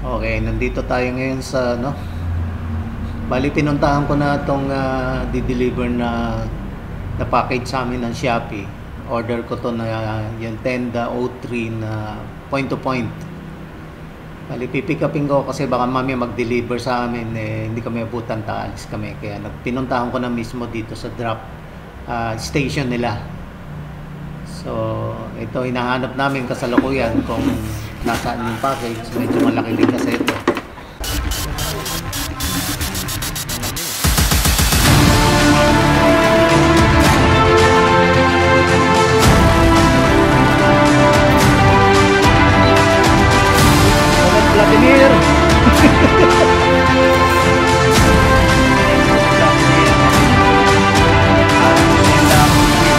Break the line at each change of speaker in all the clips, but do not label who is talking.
Okay, nandito tayo ngayon sa ano. Bali pinuntahan ko na itong di-deliver na package sa amin ng Shopee. Order ko to na yung Tenda O3 na point to point. Bali pipick upin ko kasi baka mamaya mag-deliver sa amin hindi kami abutan, taalis kami. Kaya pinuntahan ko na mismo dito sa drop station nila. So, ito hinahanap namin kasalukuyan kung nasaan yung package. Medyo malaki din kasi ito. Vladimir!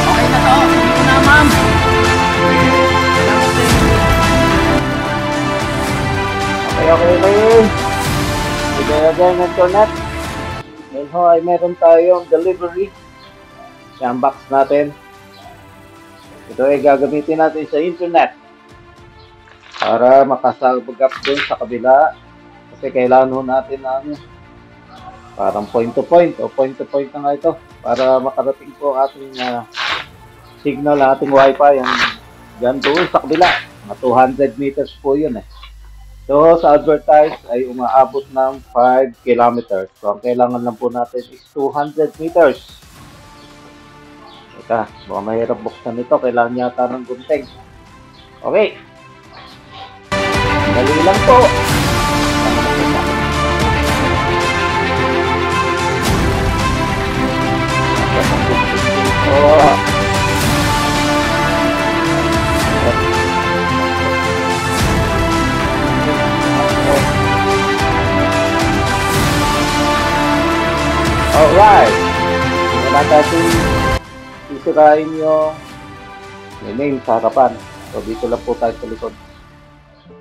Okay na to. Dito na, ma'am.
Okay. Again, internet. Ngayon ho ay meron tayong delivery. Yung box natin. Ito ay gagamitin natin sa internet para makasabog up dun sa kabila. Kasi kailangan ho natin ng parang point to point na nga ito para makarating po ating signal, ating wifi yung dyan doon sa kabila. Mga 200 meters po yun eh. So, sa advertise ay umaabot ng 5 kilometers. So, ang kailangan lang po natin is 200 meters. Teka, baka mahirap buksan ito. Kailangan yata ng gunting. Okay. Dali lang po. Oh. Alright. Wala natin sisirain yung name sa harapan. So, dito lang po tayo sa likod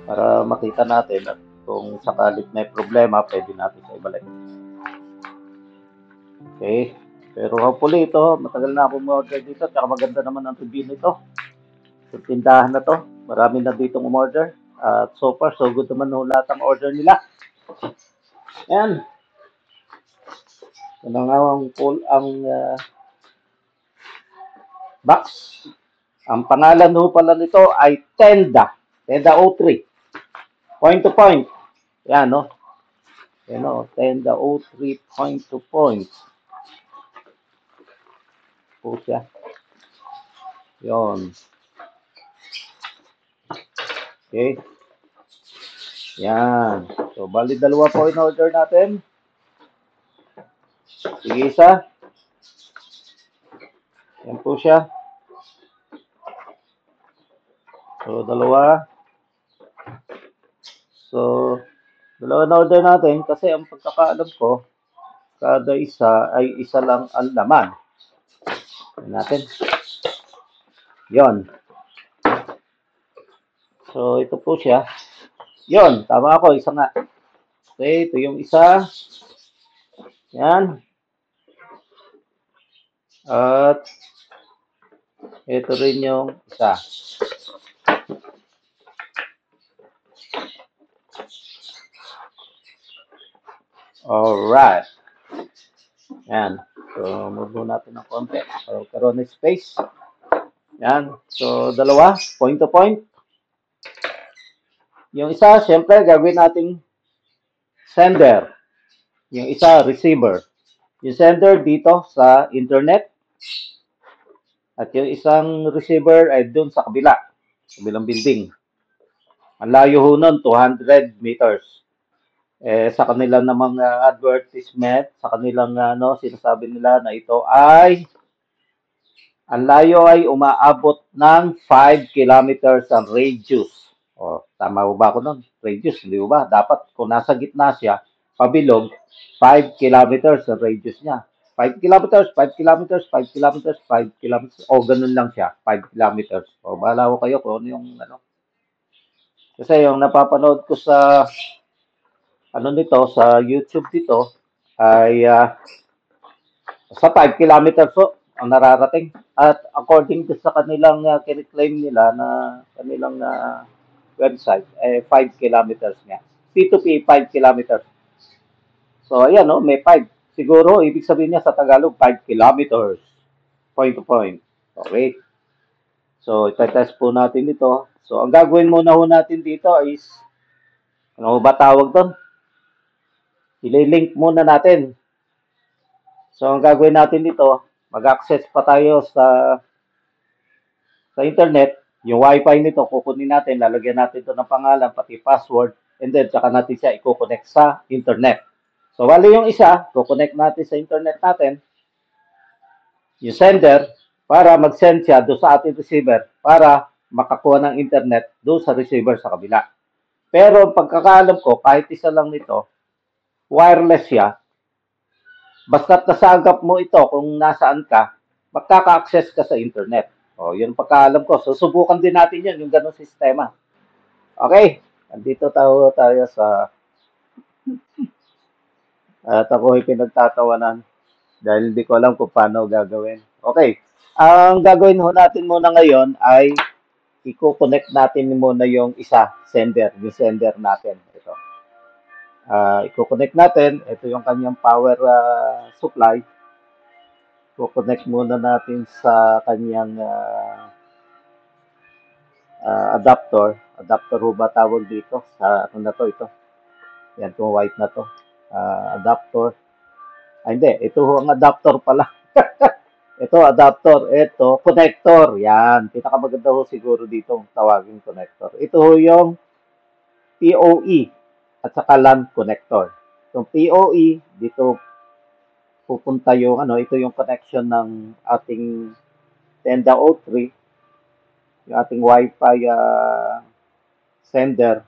para makita natin at kung sakalit may problema, pwede natin sa ibalik. Okay. Pero hopefully ito, matagal na ako umorder dito at maganda naman ang review nito. Sa tindahan na to, marami na ditong umorder. At so far, so good naman lahat ang order nila. Ayan. Ano nga ang box. Ang pangalan ho pala nito ay Tenda. Tenda O3. Point to point. Yan, no? Yan, no? Tenda O3 point to point. Po siya. Yun. Okay. Yan. So, bali dalawa po in order natin. Sige, isa. Yan po siya. So, dalawa. So, dalawa na order natin kasi ang pagkakaalam ko, kada isa ay isa lang ang laman. Yan natin. Yon. So, ito po siya. Yon, tama ako. Isa nga. Okay, ito yung isa. Yan. At ito rin yung isa. Alright. Yan. So, move natin ng konti para magkaroon ng space. Yan. So, dalawa. Point to point. Yung isa, syempre, gagawin nating sender. Yung isa, receiver. Yung sender dito sa internet. At yung isang receiver ay dun sa kabila. Kabilang building. Ang layo ho nun, 200 meters. Sa kanilang namang advertisement, sa kanilang sinasabi nila na ito ay ang layo ay umaabot ng 5 kilometers ang radius. O, tama ba ako nun? Radius, hindi ba? Dapat kung nasa gitna siya, pabilog, 5 kilometers ang radius niya. 5 kilometers, 5 kilometers, 5 kilometers, 5 kilometers. O, ganun lang siya, 5 kilometers. O, bahala ko kayo kung ano yung ano. Kasi yung napapanood ko sa nito, sa YouTube dito, ay sa 5 kilometers po ang nararating. At according to sa kanilang kiniklaim nila na kanilang website, 5 kilometers nga. P2P 5 kilometers. So, ayan, no, may 5. Siguro, ibig sabihin niya sa Tagalog, 5 kilometers. Point to point. Okay. So, itetest po natin ito. So, ang gagawin muna ho natin dito is, ano ba tawag doon? I-link muna natin. So, ang gagawin natin dito, mag-access pa tayo sa internet. Yung wifi nito, kukunin natin, lalagyan natin ito ng pangalan, pati password, and then, tsaka natin siya i-connect sa internet. So, wala yung isa, kukonect natin sa internet natin, yung sender, para mag-send siya doon sa ating receiver, para makakuha ng internet doon sa receiver sa kabila. Pero, pagkakaalam ko, kahit isa lang nito, wireless siya, basta't nasagap mo ito kung nasaan ka, magkaka-access ka sa internet. O, yun pagkaalam ko. Susubukan din natin yun, yung ganong sistema. Okay, andito tayo sa at ako ay pinagtatawanan dahil hindi ko alam kung paano gagawin. Okay, ang gagawin ho natin muna ngayon ay i-connect natin muna yung isa, yung sender natin. Ito. I-connect natin. Ito yung kanyang power supply. I-connect muna natin sa kanyang adapter. Adapter ho ba tawag dito? Sa ano na to, ito. Yan, itong white na to. Adapter. Hindi. Ito ho ang adapter pala. Ito, adapter. Ito, connector. Yan. Pinakamaganda ho siguro dito tawagin connector. Ito ho yung PoE at saka LAN connector. Itong PoE, dito pupunta yung ito yung connection ng ating Tenda O3, yung ating Wi-Fi sender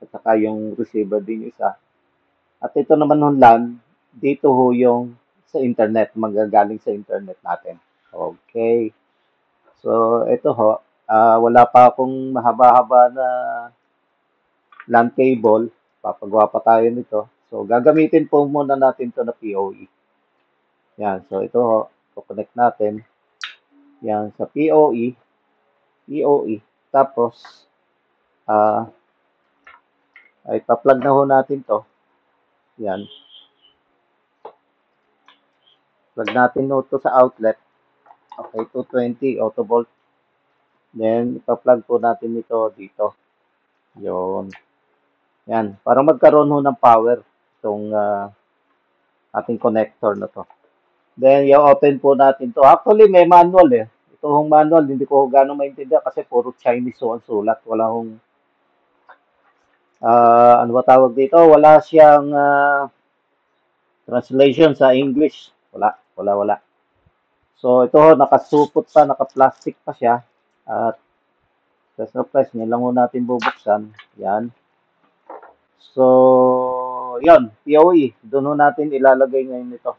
at saka yung receiver din isa. At ito naman yung LAN, dito ho yung sa internet, magagaling sa internet natin. Okay. So, ito ho, wala pa akong mahaba-haba na LAN cable. Papagawa pa tayo nito. So, gagamitin po muna natin ito na PoE. Yan. So, ito ho, connect natin. Yan, sa PoE. Tapos, ay pa-plug na ho natin to. Yan. Plug natin ho to sa outlet. Okay, 220 auto volt. Then, ipa-plug po natin ito dito. Yun. Yan. Para magkaroon ho ng power itong ating connector na to. Then, i-open po natin to. Actually, may manual eh. Ito hong manual, hindi ko gano'ng maintindihan kasi puro Chinese ho ang sulat. Wala hong, ano ba tawag dito? Wala siyang translation sa English. Wala. So, ito ho, nakasupot pa, naka-plastic pa siya. At, press niya lang ho natin bubuksan. Yan. So, yun, PoE. Doon ho natin ilalagay ngayon ito.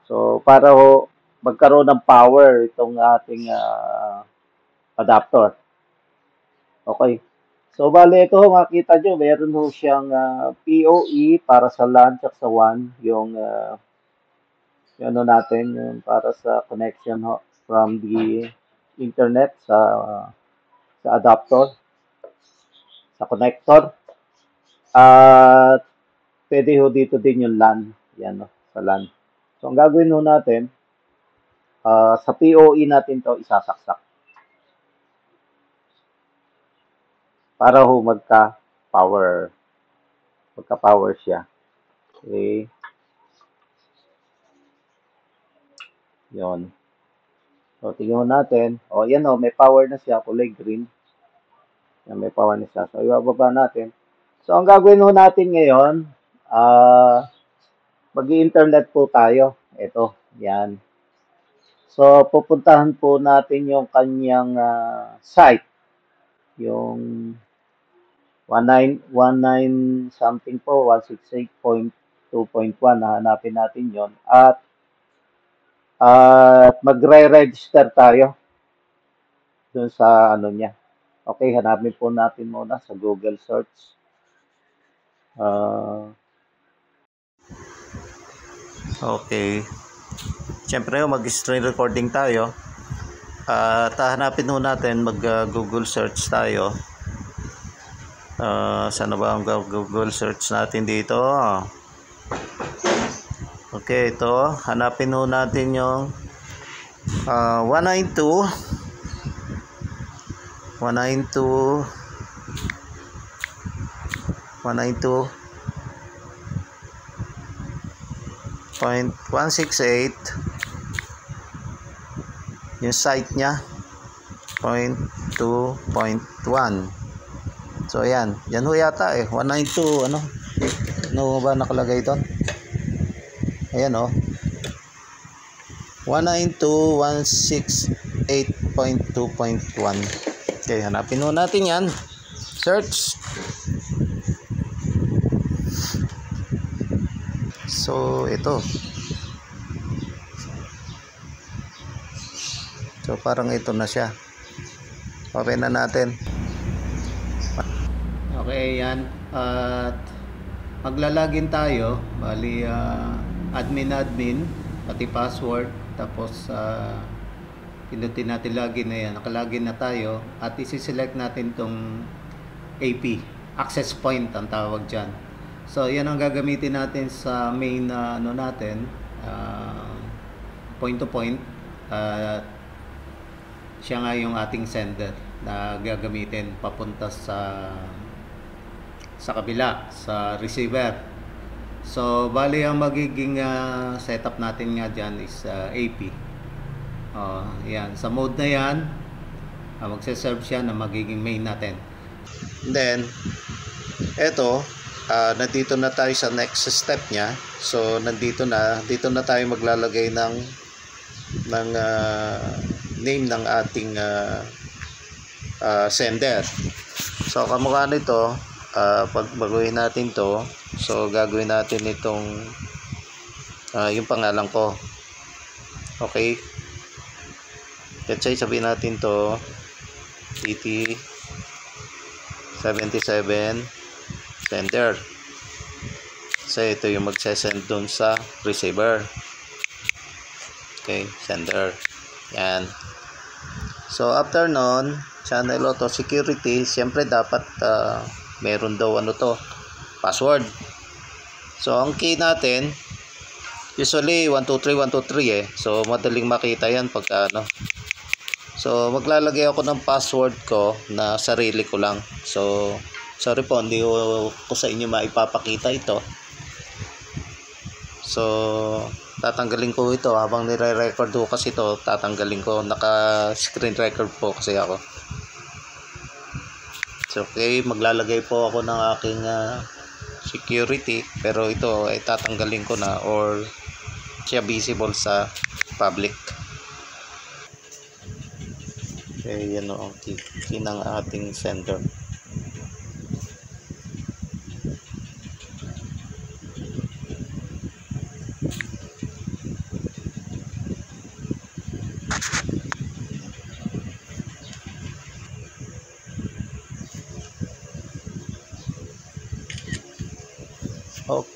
So, para ho magkaroon ng power itong ating adapter. Okay. So, bale, ito ho, makita nyo, meron ho siyang PoE para sa LAN at sa WAN. Yung natin, yung para sa connection ho, from the internet sa adapter, sa connector. At pwede ho dito din yung LAN. Yan, sa LAN. So, ang gagawin ho natin, sa PoE natin to isasaksak. Para ho magka-power. Magka-power siya. Okay. Yun. So, tingnan natin. O, yan o, may power na siya. Kulay green. Yan, may power na siya. So, ibababa natin. So, ang gagawin ho natin ngayon, mag-i-internet po tayo. Ito, yan. So, pupuntahan po natin yung kanyang site. Yung 19 something po, 168.2.1. Hahanapin natin yon. At magre-register tayo dun sa niya. Okay, hanapin po natin muna sa Google search. Okay. Siyempre, mag-screen recording tayo. Hanapin ho natin, mag-Google search tayo.
Saan ba ang Google search natin dito? Okay, ito. Hanapin ho natin yung 192 192.168 yung site niya 0.2.1. So ayan, yan ho yata 192 ano ba nakalagay doon? Ayan 192.168.2.1. Okay, hanapin ho natin yan. Search. So ito. So parang ito na siya. Open na natin. Okay, yan. At maglalagin tayo. Bali admin pati password, tapos pinutin natin login na yan. Nakalagin na tayo at isi-select natin tong AP, access point ang tawag dyan. So yan ang gagamitin natin sa main natin, point to point. Siya nga yung ating sender na gagamitin papunta sa kabila, sa receiver. So bali ang magiging setup natin nga dyan is AP. Yan, sa mode na yan magse-serve siya na magiging main natin. Then eto, nandito na tayo sa next step niya. So dito na tayo maglalagay ng name ng ating sender. So kamukha nito, pag baguhin natin to, so gagawin natin itong yung pangalan ko. Okay, let's say sabihin natin to TT77 sender. So ito yung magsesend dun sa receiver. Okay, sender. Yan. So after nun, channel auto security, siyempre dapat meron daw password. So ang key natin usually 123 So madaling makita yan pag So maglalagay ako ng password ko na sarili ko lang. So sorry po, hindi ko sa inyo maipapakita ito. So tatanggalin ko ito habang nire-record ko kasi ito, tatanggalin ko, naka screen record po kasi ako. So okay, maglalagay po ako ng aking security, pero ito ay tatanggalin ko na or siya visible sa public. Okay, yan ang key ng ating sender.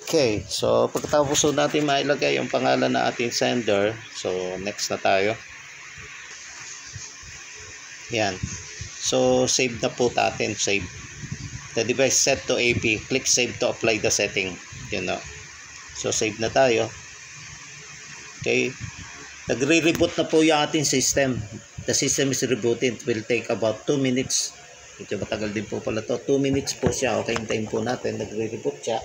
Okay, so pagkatapos natin mailagay yung pangalan ng ating sender, so next na tayo. Yan. So save na po natin, save. The device set to AP, click save to apply the setting. So save na tayo. Okay. Nagre-reboot na po yung ating system. The system is rebooted. It will take about 2 minutes. Medyo matagal din po pala to. 2 minutes po siya. Okay, hintayin po natin. Nagre-reboot siya.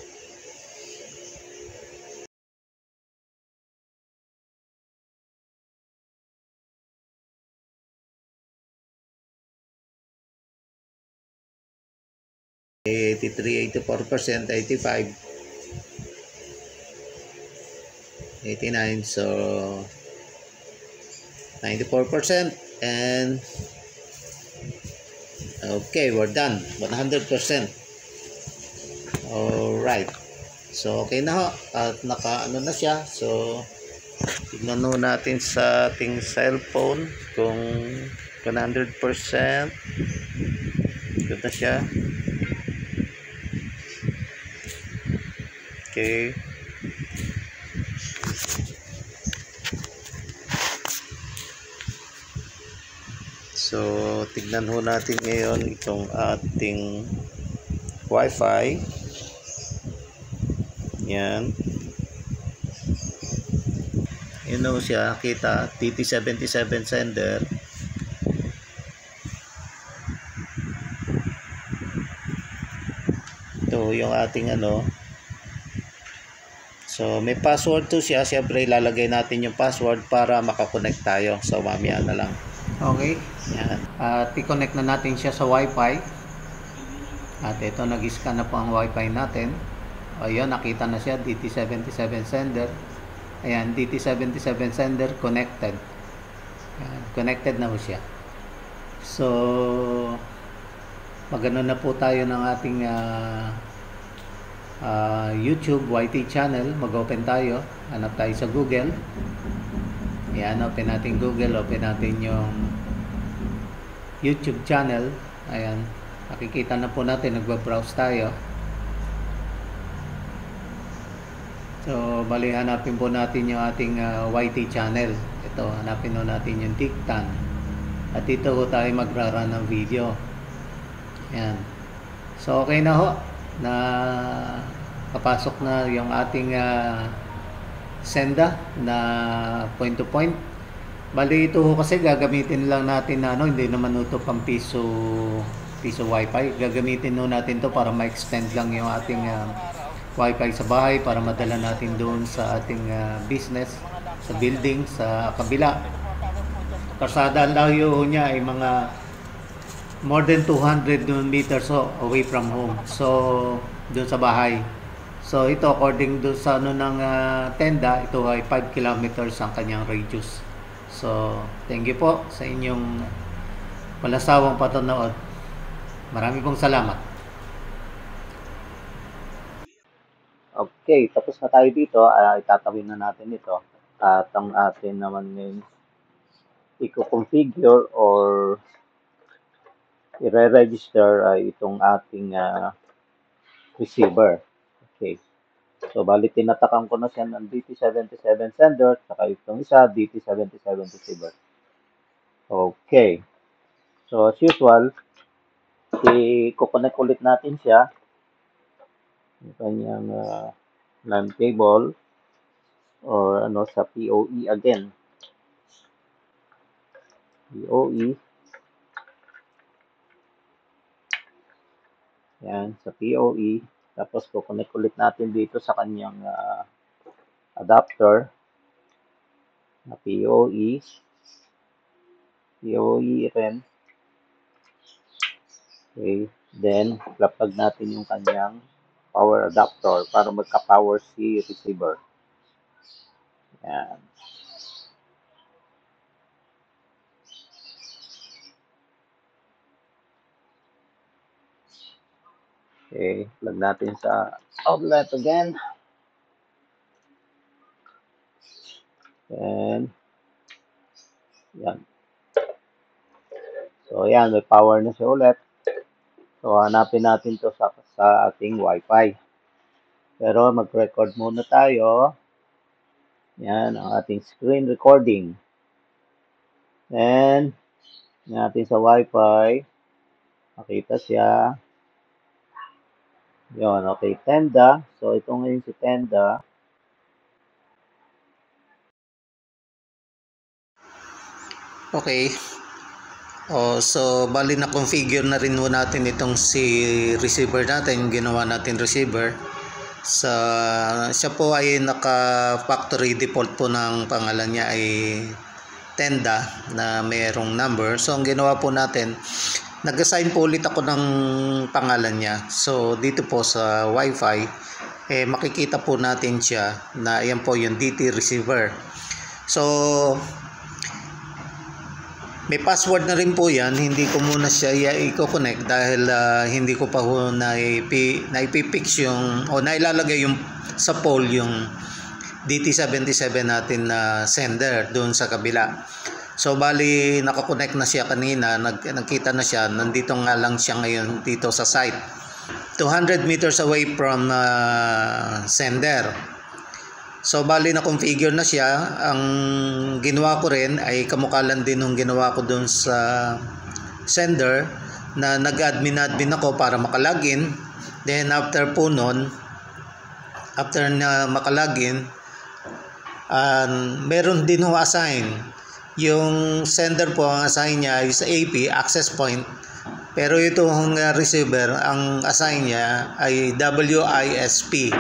Okay, 83, 84%, 85, 89, so 94%, and okay, we're done. 100%. Alright. So okay na ho. At naka-ano na siya. So tignan mo natin sa ating cellphone kung 100%. Ito na siya. Okay. So tignan ho natin ngayon itong ating Wi-Fi. Yan. Yun o siya, kita, DT77 sender. Ito yung ating ano. So may password to siya. Siyempre ilalagay natin yung password para makakonect tayo. So mamaya na lang. Okay. Yan. At i-connect na natin siya sa Wi-Fi. At ito, nag-scan na po ang Wi-Fi natin. Ayun, nakita na siya, DT77 sender. Ayan, DT77 sender connected. Ayan, connected na po siya. So magano na po tayo ng ating YouTube YT channel. Mag-open tayo. Hanap tayo sa Google. Ayan, open natin Google. Open natin yung YouTube channel. Ayan, nakikita na po natin, nagwa-browse tayo. So bali, hanapin po natin yung ating YT channel. Ito, hanapin po natin yung Dictan. At dito po tayo magra-run ng video. Ayan. So okay na ho, na kapasok na yung ating senda na point to point. Bali ito ho kasi gagamitin lang natin na ano, hindi naman ito pang piso Wi-Fi. Gagamitin ho natin to para ma-extend lang yung ating Wi-Fi sa bahay, para madala natin doon sa ating business, sa building, sa kabila. Karsada ang layo niya ay mga more than 200 meters away from home. So doon sa bahay. So ito, according doon sa ano ng tenda, ito ay 5 kilometers ang kanyang radius. So thank you po sa inyong walasawang panonood. Marami pong salamat.
Okay, tapos na tayo dito. Itatawin na natin ito. At ang atin naman ngayon i-configure or i-register ay itong ating receiver. Okay. So, bali tinatakan ko na siya ng DT77 sender, saka itong isa, DT77 receiver. Okay. So, as usual, i-connect ulit natin siya. Yung kanyang LAN cable or ano sa PoE again. PoE. Yan, sa PoE. Tapos, connect ulit natin dito sa kanyang adapter na PoE. PoE rin. Okay. Then, plug natin yung kanyang power adapter para magka-power si receiver. Yan. Okay, plug natin sa outlet again. And yan. So yan, may power na siya ulit. So hanapin natin to sa ating Wi-Fi. Pero mag-record muna tayo. Yan, ang ating screen recording. And natin sa Wi-Fi. Makita siya. Yun, okay, tenda. So, ito ngayon si tenda.
Okay. So, bali na configure na rin mo natin itong si receiver natin, yung ginawa natin receiver. Siya po ay naka-factory default po ng pangalan niya ay tenda na mayroong number. So, ang ginawa po natin, nag-assign po ulit ako ng pangalan niya. So dito po sa Wi-Fi, makikita po natin siya na ayan po yung DT receiver. So may password na rin po yan. Hindi ko muna siya i-connect dahil hindi ko pa ho na-ipipix yung o nailalagay yung sa pole yung DT77 natin na sender doon sa kabila. So bali nakakonect na siya kanina, nagkita na siya, nandito nga lang siya ngayon dito sa site. 200 meters away from sender. So bali na configure na siya. Ang ginawa ko rin ay kamukalan din ng ginawa ko doon sa sender na nag-admin ako para makalogin. Then after po nun, after na makalagin, meron din ho assign. Yung sender po, ang assign niya is AP, access point. Pero itong receiver, ang assign niya ay WISP.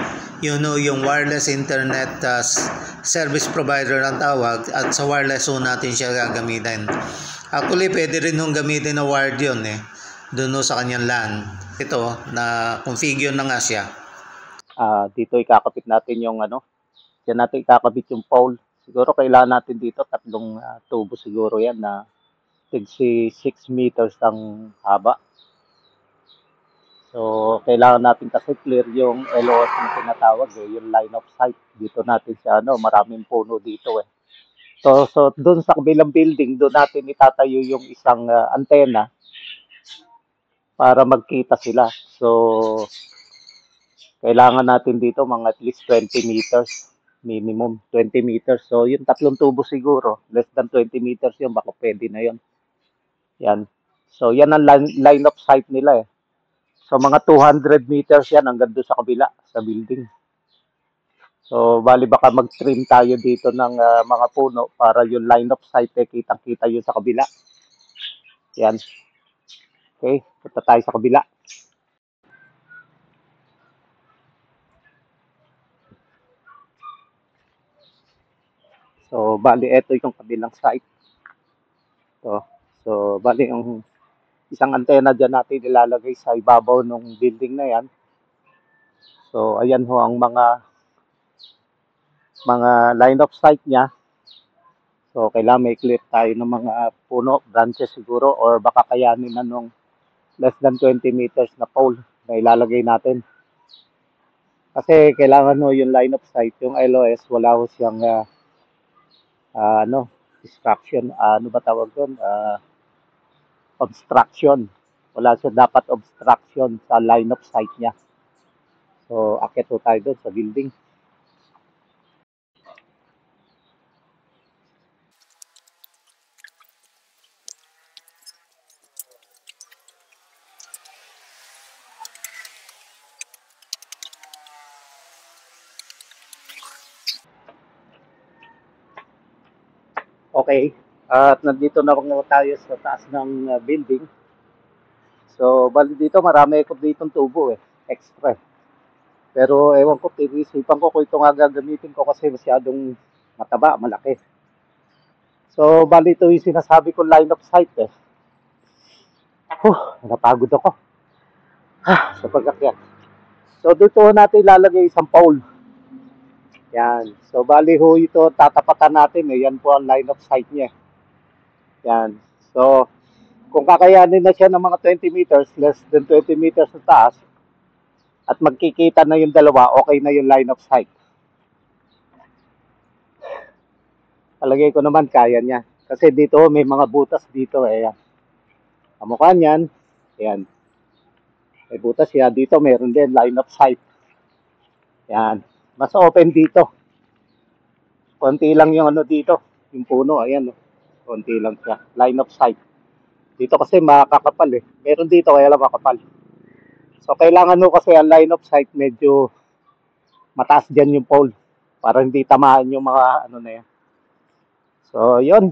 Yun know, yung wireless internet service provider ang tawag, at sa wireless ho natin siya gagamitin. Actually, pwede rin hong gamitin na wired yun doon sa kanyang LAN. Ito, na configure na nga siya.
Dito ikakabit natin yung diyan natin ikakabit yung pole. Siguro kailangan natin dito 3 tubo siguro yan na 6 meters ang haba. So, kailangan natin kasi clear yung LOS na tinatawag yung line of sight. Dito natin siya, maraming puno dito So doon sa kabilang building, doon natin itatayo yung isang antena para magkita sila. So, kailangan natin dito mga at least 20 meters. Minimum 20 meters. So, yung 3 tubo siguro, less than 20 meters yun, baka pwede na yun. Yan. So, yan ang line of sight nila So, mga 200 meters yan hanggang doon sa kabila, sa building. So, bali baka mag-trim tayo dito ng mga puno para yung line of sight kitang-kita yun sa kabila. Yan. Okay, punta tayo sa kabila. So, bali ito yung kabilang site. So, bali yung isang antena dyan natin ilalagay sa ibabaw ng building na yan. So, ayan ho ang mga line of sight niya. So, kailangan may clear tayo ng mga puno, branches siguro, or baka kayanin na nung less than 20 meters na pole na ilalagay natin. Kasi kailangan ho yung line of sight, yung LOS, wala ho siyang distraction, ano ba tawag doon? Obstruction. Wala siya dapat obstruction sa line of sight niya. So, akit ho tayo doon sa building. Okay. At nandito na tayo sa taas ng building. So, bali dito marami ko ditong tubo extra. Pero ewan ko, pinisipan ko kung ito nga gagamitin ko kasi masyadong mataba, malaki. So, bali ito yung sinasabi ko line of sight napagod ako. Sa pag-akyat. So, dito natin ilalagay isang pole. Yan. So, bali ho ito, tatapatan natin Yan po ang line of sight niya. Yan. So, kung kakayanin na siya ng mga 20 meters, less than 20 meters sa taas, at magkikita na yung dalawa, okay na yung line of sight. Palagay ko naman kaya niya. Kasi dito may mga butas dito Yan. Kamukha niyan. Yan. May butas yan. Dito meron din line of sight. Yan. Mas open dito. Konti lang yung dito. Yung puno. Ayan. Konti lang siya. Line of sight. Dito kasi makakapal Meron dito kaya lang makapal. So, kailangan kasi ang line of sight medyo mataas dyan yung pole para hindi tamaan yung mga na yan. So, yun.